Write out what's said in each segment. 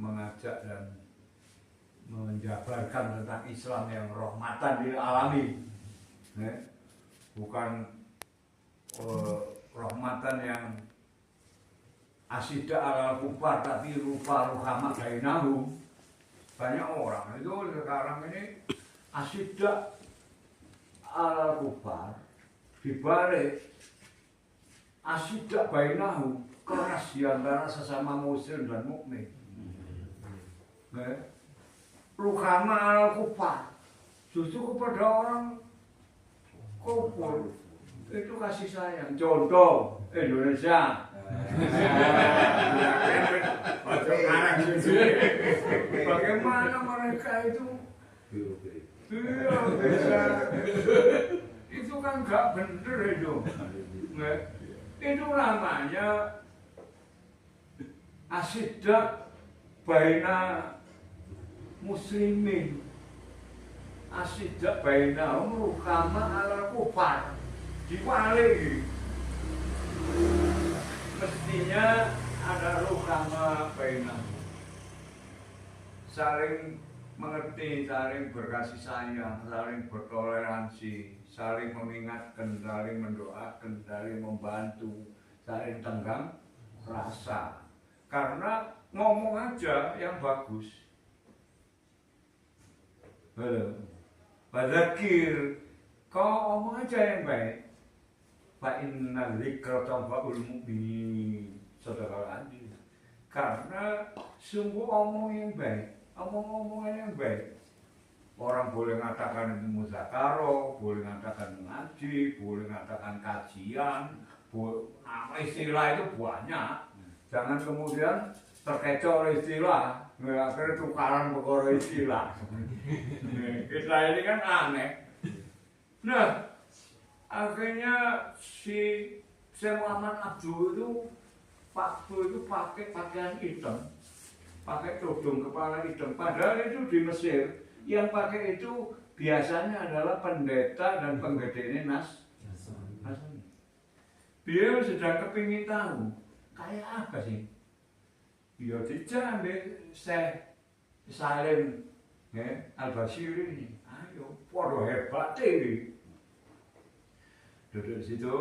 mengajak dan menjabarkan tentang Islam yang rahmatan lil alamin, bukan rahmatan yang asyidah ala kufar tapi rupa ruhama bainahum. Banyak orang itu sekarang ini asyidah ala kufar dibalik asyidah bainahum, keras di antara sesama muslim dan mukmin. Ruhama ala kufar justru kepada orang kufur itu kasih sayang. Contoh Indonesia. Bagaimana mereka itu itu kan gak bener itu. Itu namanya asyidah baina muslimin, asyidah baina ruhama ala kufar. Dibalik mestinya ada ruhama bainahum, saling mengerti, saling berkasih sayang, saling bertoleransi, saling mengingatkan, saling mendoakan, saling membantu, saling tenggang rasa. Karena ngomong aja yang bagus. Fadzakir, kau ngomong aja yang baik. Fa inna dzikra tanfa'ul mu'minin. Saudara Andi. Karena sungguh omong yang baik, omong-omongan yang baik. Orang boleh mengatakan muzakarah, boleh mengatakan ngaji, boleh mengatakan kajian, nama istilah itu banyak. Jangan kemudian terkecoh oleh istilah, akhirnya tukaran perkara istilah. Istilah ini kan aneh. Nah, akhirnya si Muhammad Abdul itu, Pak Bu itu pakai pakaian hitam, pakai todong kepala hitam. Padahal itu di Mesir yang pakai itu biasanya adalah pendeta dan penggede Nasrani. Beliau sedang kepingin tahu kayak apa sih? Ya dijambil Syekh Salim Al-Bashiri ini. Ayo, podo hebat ini. Duduk di situ,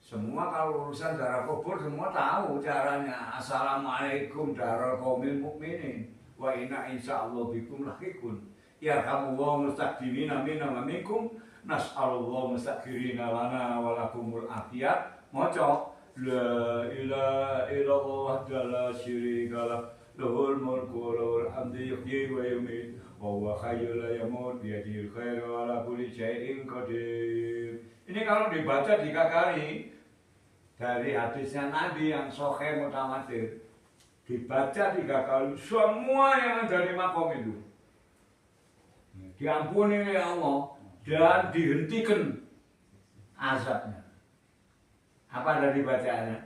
semua kalau urusan darah kubur semua tahu caranya. Assalamualaikum darah qaumil mukminin wa inna insyaallah bikum lahiqun. Ya kamu wa mustaqimina minna wa minkum nas'alullah mustaqirina lana wa lakumul afiyat. Maca la ilaha illallah la syarika lah lahul mulku wa lahul hamdu yuhyi wa yumiit wa huwa hayyul la yamut bi yadihil khairu wa ala kulli syai'in qadir. Ini kalau dibaca 3 kali dari hadisnya Nabi yang sahih mutawatir, dibaca 3 kali, semua yang ada di makom itu diampuni oleh Allah dan dihentikan azabnya. Apa dari bacaannya?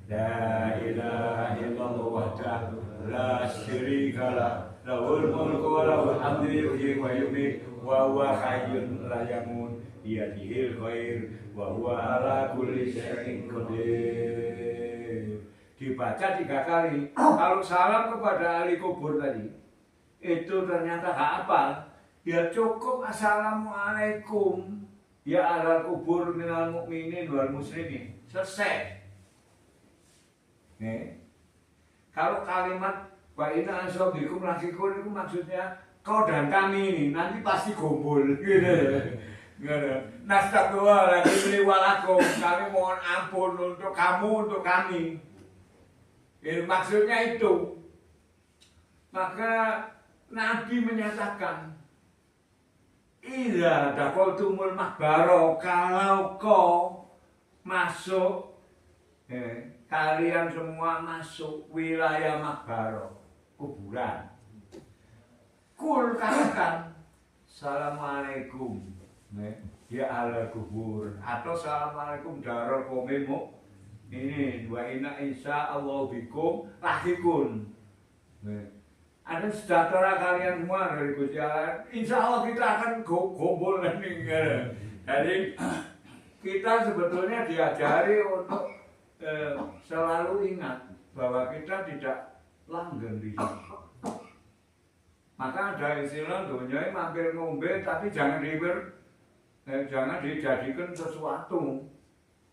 La ilaha illallah wahdahu la syarika lah lahul mulku wa lahul hamdu yuhyi wa yumiit wa huwa hayyun la yamut biyadihil khair wa huwa ala kulli syai'in qadir. Dibaca 3 kali. Kalau salam kepada ahli kubur tadi itu ternyata gak hafal, ya cukup assalamualaikum ya alal kubur minal mukminin wal muslimin, selesai. Kalau kalimat wa inna asobikum lakikum itu maksudnya kau dan kami ini nanti pasti gombol gitu. Nastagfirullah lagi walakum, kami mohon ampun untuk kamu, untuk kami. Maksudnya itu. Maka Nabi menyatakan, idza dakoltumul mahbaro, kalau kau masuk, kalian semua masuk wilayah mahbaro, kuburan. Kul katakan, assalamualaikum ya ala kubur, atau assalamualaikum darul qaumil mukminin wa inna insyaallah bikum lahiqun. Ada sejahtera kalian semua dari Gusti Allah. Insya Allah kita akan gombol nanti. Jadi kita sebetulnya diajari untuk selalu ingat bahwa kita tidak langgeng di sini. Maka ada istilah dunia mampir ngombe tapi jangan dijadikan sesuatu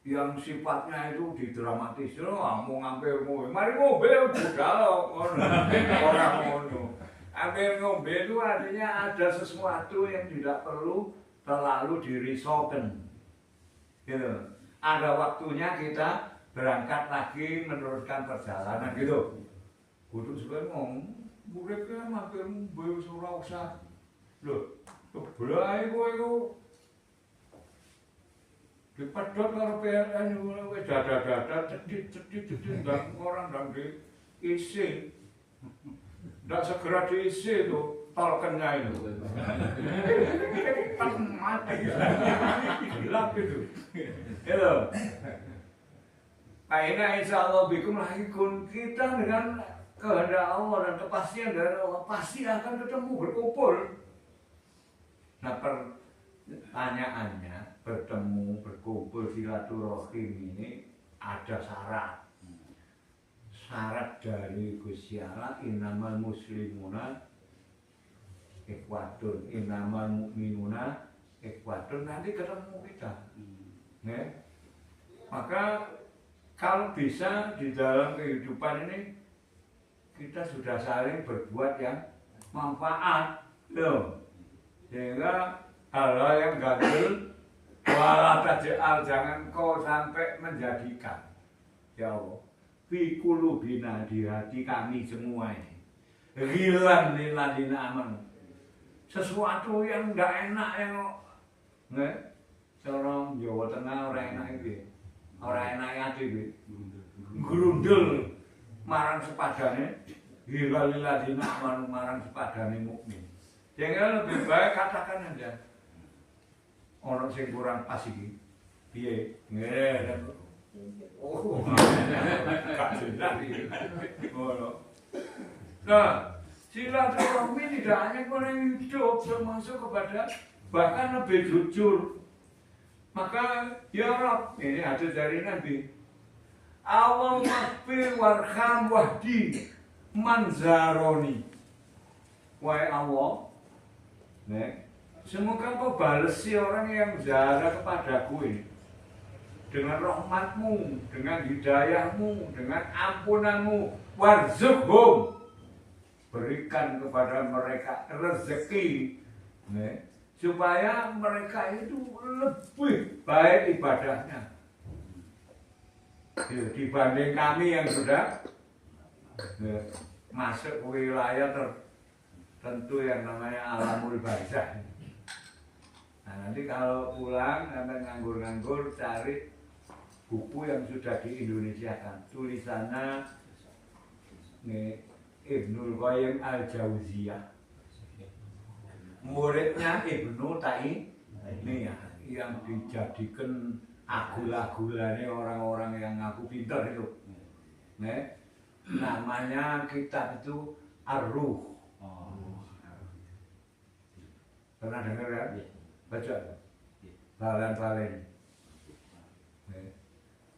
yang sifatnya itu didramatis. Mau ngambil ngombe, mari ngombe budal orang ngono. Ambil ngombe itu artinya ada sesuatu yang tidak perlu terlalu dirisaukan. Gitu. Ada waktunya kita berangkat lagi meneruskan perjalanan gitu. Kudu sebenarnya ngomong, muridnya mampir ngombe ora usah. Lho, kebelai kowe iku dipedhot karo PLN wis dadah-dadah cedhit orang ndang diisi. Ndak segera diisi tuh tolkennya itu. Kan mati. Gelap gitu. Gitu. Akhirnya insya Allah bikum lahikun kita dengan kehendak Allah dan kepastian dari Allah pasti akan ketemu berkumpul. Nah pertanyaannya bertemu berkumpul silaturahim ini ada syarat. Syarat dari Gusti Allah innamal muslimuna ikhwatun innamal mu'minuna ikhwatun nanti ketemu kita. Maka kalau bisa di dalam kehidupan ini kita sudah saling berbuat yang manfaat loh. Sehingga hal-hal yang gagal wala taj'al jangan kau sampai menjadikan ya Allah fi qulubina di hati kami semua ini ghilan lil ladina amanu sesuatu yang enggak enak yang corong Jawa Tengah ora enak iki. Ora enak ati iki. Grundel marang sepadane ghilan lil ladina amanu marang sepadane mukmin. Sehingga lebih baik katakan aja orang sing kurang pas iki. Piye? Nggih. Oh. Gak jelas iki. Ngono. Nah, silaturahmi tidak hanya kepada hidup termasuk kepada bahkan lebih jujur. Maka ya Rabb, ini hadis dari Nabi. Allahumma fir warham wahdi manzaroni. Wahai Allah, semoga kau balesi orang yang ziarah kepadaku ini dengan rahmatmu, dengan hidayahmu, dengan ampunanmu, warzuqhum, berikan kepada mereka rezeki, supaya mereka itu lebih baik ibadahnya dibanding kami yang sudah masuk ke wilayah tertentu yang namanya alamul barzakh. Nah nanti kalau pulang sampai nganggur-nganggur cari buku yang sudah di Indonesia kan, tulisannya Ibnul Qayyim Al-Jauziyah, muridnya Ibnu Taimiyah yang dijadikan agul-agulane orang-orang yang ngaku pintar itu. Namanya kitab itu Ar-Ruh. Pernah dengar kan? Baca balen-balen.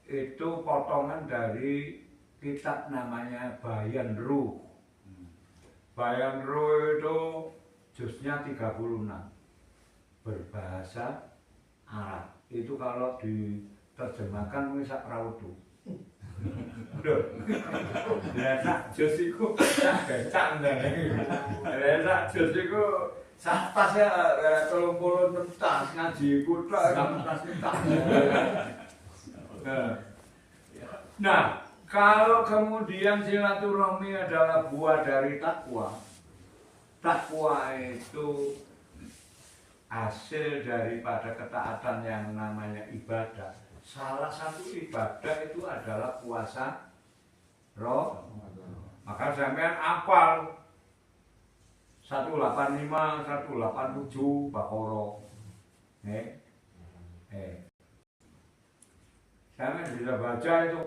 Itu potongan dari kitab namanya Bayan Ruh. Bayan Ruh itu juznya 36 berbahasa Arab. Itu kalau diterjemahkan sak raudu. Lho. Lah sak juz iku sak becak ndane. Lah sak juz iku sak tas ya 36 tas ngaji iku tok tas tas. Nah, kalau kemudian silaturahmi adalah buah dari takwa. Takwa itu hasil daripada ketaatan yang namanya ibadah. Salah satu ibadah itu adalah puasa roh. Maka sampean apal 185, 187 Baqarah. Sampean bisa baca itu.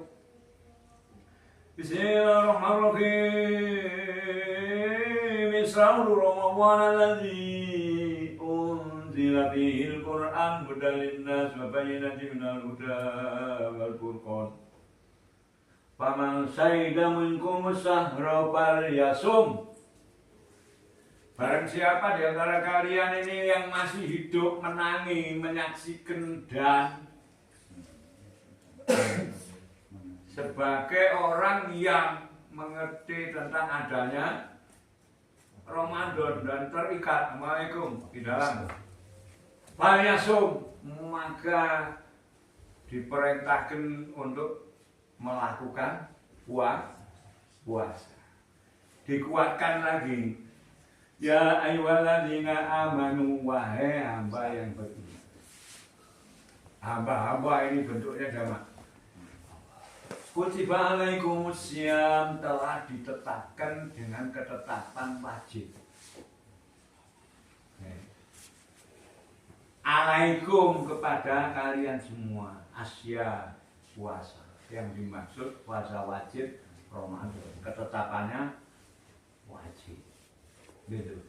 Bismillahirrahmanirrahim. Syahrul Ramadan alladzi unzila fihil Qur'an hudan linnas wa bayyinatin minal huda wal furqan. Paman sayda minkum sahra falyasum. Barang siapa di antara kalian ini yang masih hidup menangi, menyaksikan dan sebagai orang yang mengerti tentang adanya Ramadan dan terikat Assalamualaikum di dalam falyasum, maka diperintahkan untuk melakukan puasa. Dikuatkan lagi, ya ayyuhalladzina amanu, wahai hamba yang beriman. Hamba-hamba ini bentuknya jamak. Kutiba alaikumusiyam, telah ditetapkan dengan ketetapan wajib. Alaikum, kepada kalian semua, asya, puasa. Yang dimaksud puasa wajib Ramadan, ketetapannya wajib. Gitu.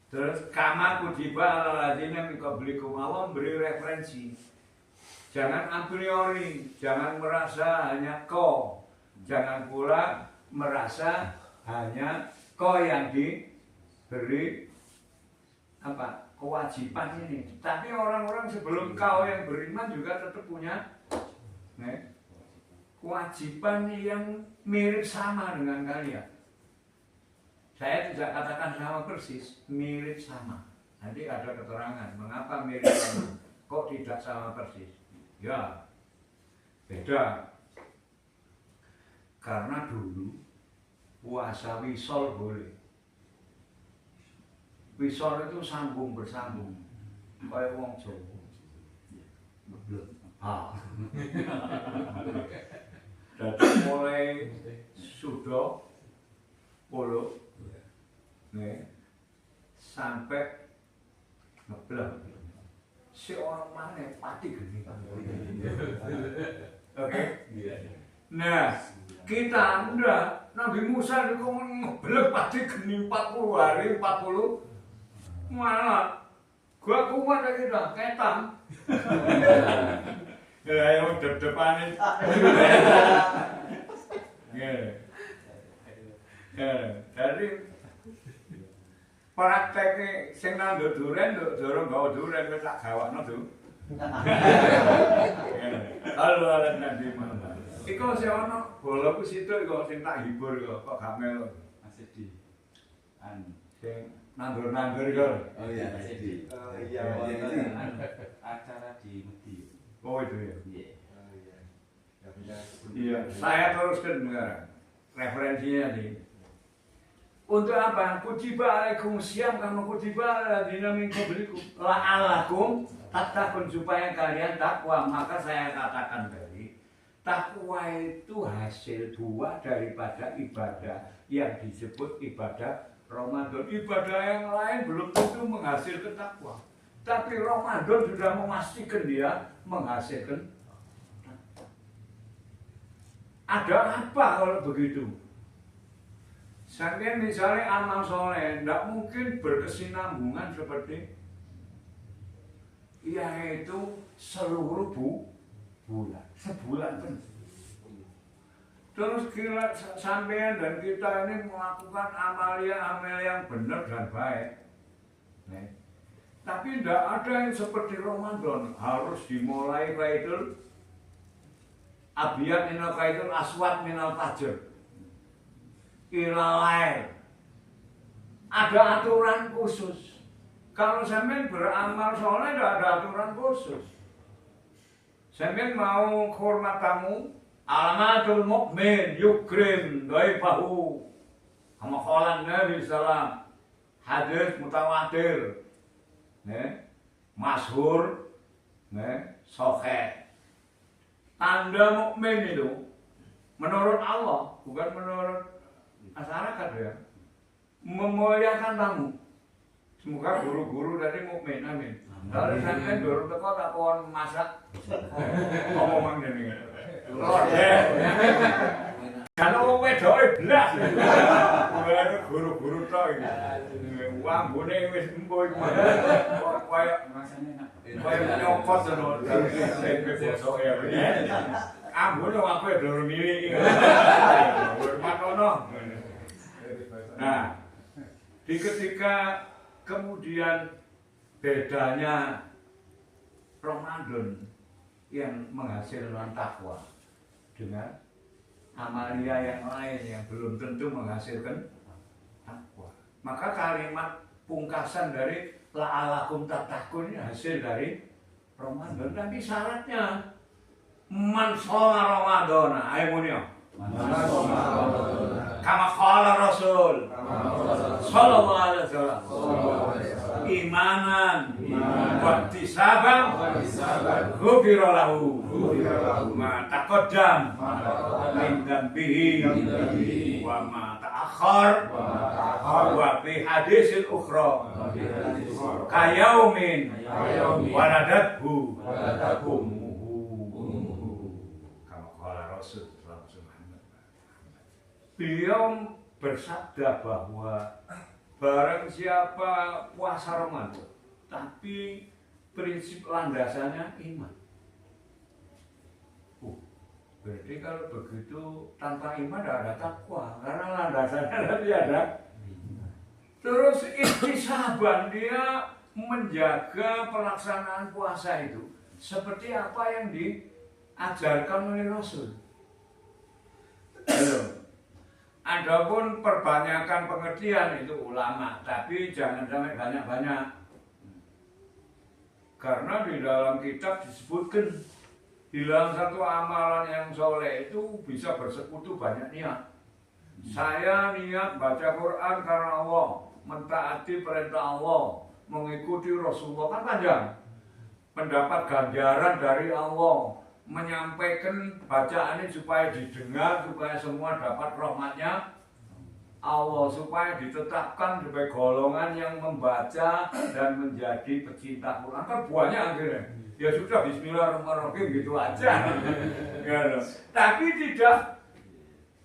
Terus kama kutiba alal ladzina min qablikum, Allah beri referensi. Jangan a priori, jangan merasa hanya kau, jangan pula merasa hanya kau yang diberi apa kewajiban ini. Tapi orang-orang sebelum kau yang beriman juga tetap punya kewajiban yang mirip sama dengan kalian. Saya tidak katakan sama persis, mirip sama. Nanti ada keterangan mengapa mirip sama, kok tidak sama persis. Ya, beda. Karena dulu puasa wisol boleh. Wisol itu sambung bersambung, kayak wong Jawa. Dari mulai sudah polo, sampai ngeblok. Si orang mana pati gini. Oke. Nah, kita enggak. Nabi Musa itu ngeblek pati geni 40 hari 40. Mana? Gua kuat lagi dah, ketam. Ya yang depan itu. Jadi prakteknya sing nanduk duren, dorong gawa duren, tak gawakno tuh. Halo Nabi Muhammad. Iku sing ana bola ku situ kok sing tak hibur kok gak melu. Masih di Sing nandur-nandur kok. Oh iya, masih di. Iya, acara di Medi. Oh itu ya. Iya. Iya, saya teruskan sekarang. Referensinya nih. Untuk apa? Kutiba alaikum siyam kama kutiba alladzina min qablikum la'allakum tattaqun, supaya kalian takwa. Maka saya katakan tadi, takwa itu hasil buah daripada ibadah yang disebut ibadah Ramadan. Ibadah yang lain belum tentu menghasilkan takwa, tapi Ramadan sudah memastikan dia menghasilkan. Ada apa kalau begitu? Sampai misalnya amal soleh, tidak mungkin berkesinambungan seperti yaitu seluruh bulan, sebulan penuh. Terus kira sampean dan kita ini melakukan amalia yang benar dan baik. Tapi tidak ada yang seperti Ramadan, harus dimulai Faidul Abiyat minal Faidul Aswad minal Fajr. Ilalail. Ada aturan khusus. Kalau sampean beramal soleh tidak ada aturan khusus. Sampean mau hormat tamu, alamatul mukmin yukrim dhaifahu. Kama qala Nabi sallam, hadis mutawatir. Masyhur, sahih. Tanda mukmin itu menurut Allah, bukan menurut masyarakat ya, memuliakan tamu. Semoga guru-guru dari mukmin, amin. Kalau sampai guru teko tak kon masak, ngomong ngene. Kalau wedok blas. Guru-guru tok iki. Wambune wis empuh iku. Kaya nyokot ngono dari bosok ya. ambune aku ya durung milih. Hormat ono. Nah, di ketika kemudian bedanya Ramadan yang menghasilkan takwa dengan amalia yang lain yang belum tentu menghasilkan takwa. Maka kalimat pungkasan dari la'alakum tattaqun ini hasil dari Ramadan, tapi syaratnya man shoma Ramadana, ayo munyo. Kama qala Rasul sallallahu alaihi wasallam. Imanan wattisaban ghufira lahu ma taqaddam min dzambihi wa ma ta'akhkhar wa fi hadisil ukhra kayaumin waladathu kama qala Rasul sallallahu alaihi wasallam. Beliau bersabda bahwa barang siapa puasa Ramadan, tapi prinsip landasannya iman. Berarti kalau begitu tanpa iman tidak ada takwa, karena landasannya nanti ada. Terus ihtisaban, dia menjaga pelaksanaan puasa itu seperti apa yang diajarkan oleh Rasul. Adapun perbanyakan pengertian itu ulama, tapi jangan sampai banyak-banyak. Karena di dalam kitab disebutkan di dalam satu amalan yang soleh itu bisa bersekutu banyak niat. Saya niat baca Quran karena Allah, mentaati perintah Allah, mengikuti Rasulullah, kan panjang. Mendapat ganjaran dari Allah, menyampaikan bacaan ini supaya didengar, supaya semua dapat rahmatnya Allah, supaya ditetapkan sebagai golongan yang membaca dan menjadi pecinta Quran. Kan banyak akhirnya. Ya sudah, bismillahirrahmanirrahim gitu aja. Ya, tapi tidak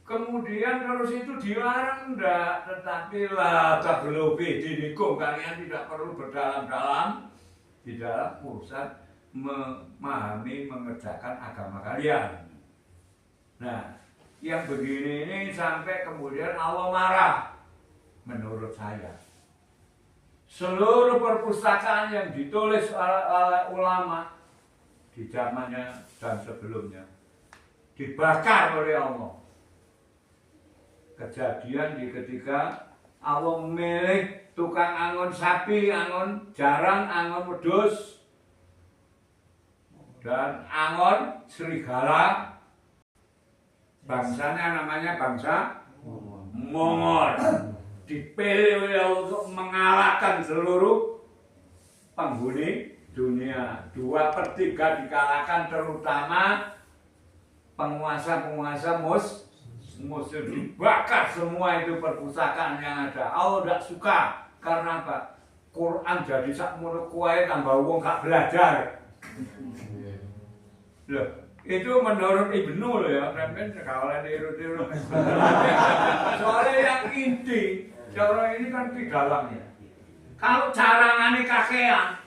kemudian terus itu dilarang, enggak. Tetapi la taghlu fi dinikum, kalian tidak perlu berdalam-dalam di dalam urusan memahami, mengerjakan agama kalian. Nah, yang begini ini sampai kemudian Allah marah. Menurut saya, seluruh perpustakaan yang ditulis oleh ulama di zamannya dan sebelumnya dibakar oleh Allah. Kejadian di ketika Allah memilih tukang angon sapi, angon jarang, angon wedhus, dan angon serigala. Bangsanya namanya bangsa Mongol. Dipilih oleh Allah untuk mengalahkan seluruh penghuni dunia. 2/3 dikalahkan, terutama penguasa-penguasa Muslim. Dibakar semua itu perpustakaan yang ada. Allah tidak suka. Karena apa? Quran jadi sak mono kuwae tambah wong gak belajar. Loh, itu menurut Ibnu loh ya, sampean kalau tiru-tiru. Soalnya yang inti, cara ini kan di dalamnya. Kalau carangane kakean,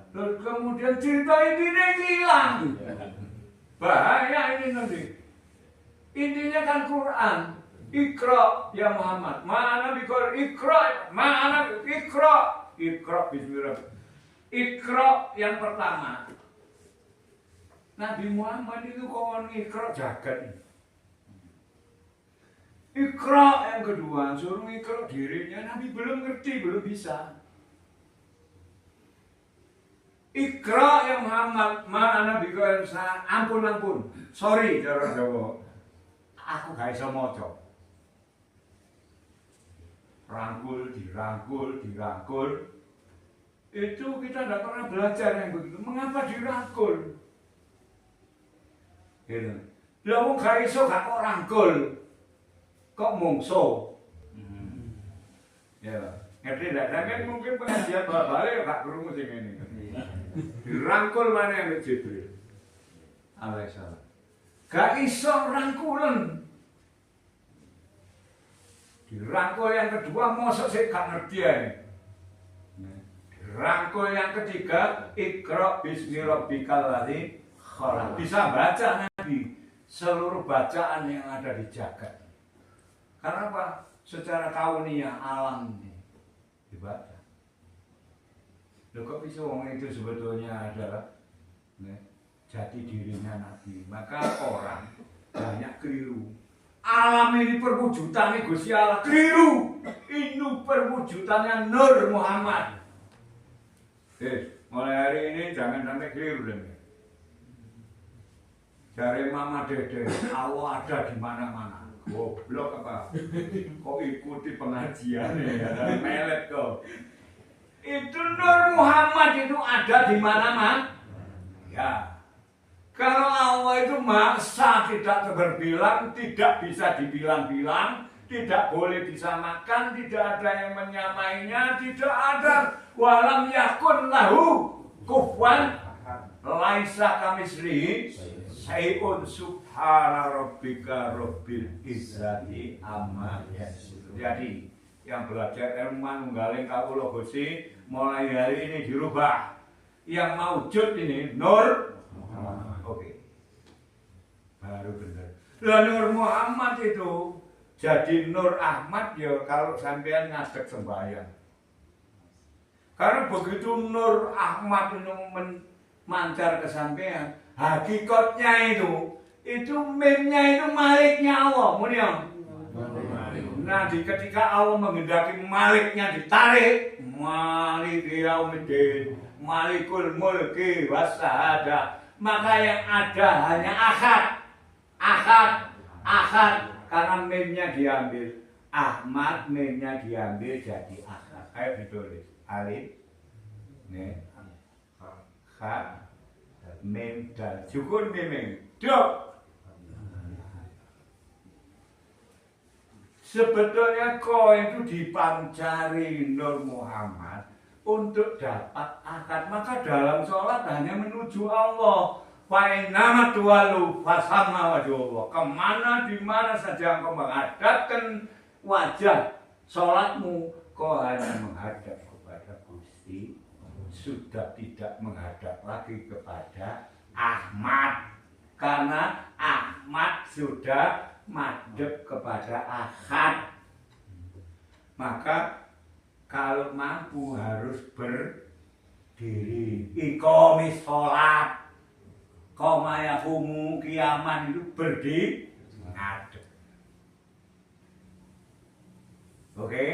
terus kemudian cerita intinya hilang. Bahaya ini nanti. Intinya kan Quran. Iqra ya Muhammad. Ma'ana bikor Iqra. Ma'ana Iqra. Iqra bismillah. Iqra yang pertama. Nabi Muhammad itu kawan Iqra jagat. Iqra yang kedua, suruh Iqra dirinya. Nabi belum ngerti, belum bisa. Iqra yang Muhammad, ma'ana bikor ampun. Sorry cara Jawa. Aku gak iso maca. Dirangkul. Itu kita tidak pernah belajar yang begitu. Mengapa dirangkul? Gitu. Lah wong gak iso gak kok rangkul. Kok mungso? Ya, ngerti enggak? Sampeyan mungkin pengajian balik gak krungu sing ngene. Dirangkul mana yang Jibril alaihissalam. Gak iso rangkulan. Dirangkul yang kedua, mosok saya gak ngerti ya. Dirangkul yang ketiga, Iqra bismi rabbikal ladzi khalaq. Bisa baca Nabi seluruh bacaan yang ada di jagat. Karena apa? Secara kauniyah alam ini dibaca. Loh kok bisa orang itu sebetulnya adalah jati dirinya Nabi. Maka orang banyak keliru. Alam ini perwujudannya Gusti Allah, keliru. Ini perwujudannya Nur Muhammad. Mulai hari ini jangan sampai keliru deh. Dari Mama Dede, Allah ada di mana-mana. Goblok apa? Kok ikuti pengajian ya? Melet kok. Itu Nur Muhammad itu ada di mana-mana. Ya. Kalau Allah itu maksa tidak terbilang, tidak bisa dibilang-bilang, tidak boleh disamakan, tidak ada yang menyamainya, tidak ada walam yakun lahu kufuwan laisa kamislihi syai'un subhana rabbika rabbil izzati amma yasifun. Jadi yang belajar ilmu manunggaling kawula Gusti mulai hari ini dirubah. Yang maujud ini Nur Muhammad. Oke. Baru benar. Lah Nur Muhammad itu jadi Nur Ahmad ya kalau sampean ngadeg sembahyang. Karena begitu Nur Ahmad itu mancar ke sampean, hakikatnya itu mimnya itu maliknya Allah, mulia. Nah, ketika Allah menghendaki maliknya ditarik, Malik Yaumiddin, Malikul Mulki Wassahadah, maka yang ada hanya Ahad, karena mimnya diambil, Ahmad mimnya diambil jadi Ahad. Ayo ditulis, alif, ha, mim dan sukun mim, dok. Sebetulnya kau itu dipancari Nur Muhammad untuk dapat akad. Maka dalam sholat hanya menuju Allah. Fa'inama tuwalu fasamma wajhullah. Kemana dimana saja engkau menghadapkan wajah sholatmu, kau hanya menghadap kepada Gusti. Sudah tidak menghadap lagi kepada Ahmad. Karena Ahmad sudah madhep kepada Ahad. Maka kalau mampu harus berdiri. Iqamis sholat, qomayakumu kiaman itu berdiri ngadep. Oke?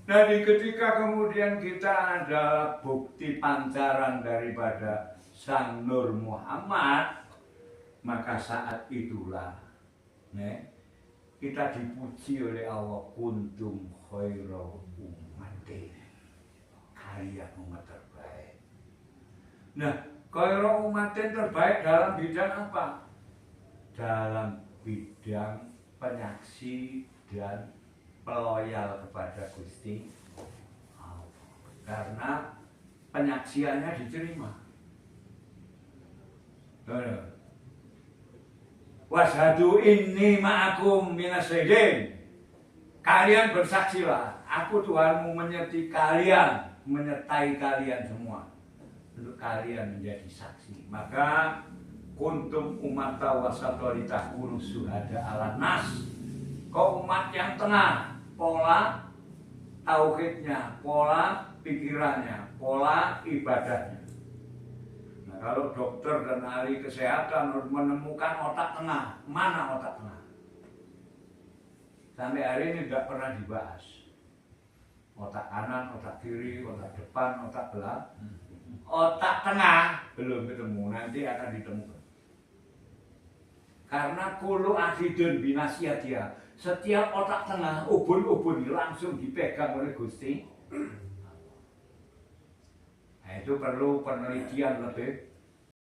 Jadi ketika kemudian kita adalah bukti pancaran daripada Sang Nur Muhammad, maka saat itulah kita dipuji oleh Allah, kuntum khaira ummatin, kalian umat terbaik. Nah, khaira ummatin terbaik dalam bidang apa? Dalam bidang penyaksi dan loyal kepada Gusti Allah. Karena penyaksiannya diterima. Washhadu inni ma'akum minasyahidin. Kalian bersaksilah, aku Tuhanmu menyertai kalian semua. Untuk kalian menjadi saksi. Maka kuntum ummata wasata litakunu syuhada 'alan nas. Kau umat yang tengah, pola tauhidnya, pola pikirannya, pola ibadahnya. Kalau dokter dan ahli kesehatan menemukan otak tengah, mana otak tengah? Sampai hari ini tidak pernah dibahas. Otak kanan, otak kiri, otak depan, otak belakang. Otak tengah belum ketemu, nanti akan ditemukan. Karena kulu akhidun binasiatia, setiap otak tengah, ubun-ubun langsung dipegang oleh Gusti. Nah, itu perlu penelitian lebih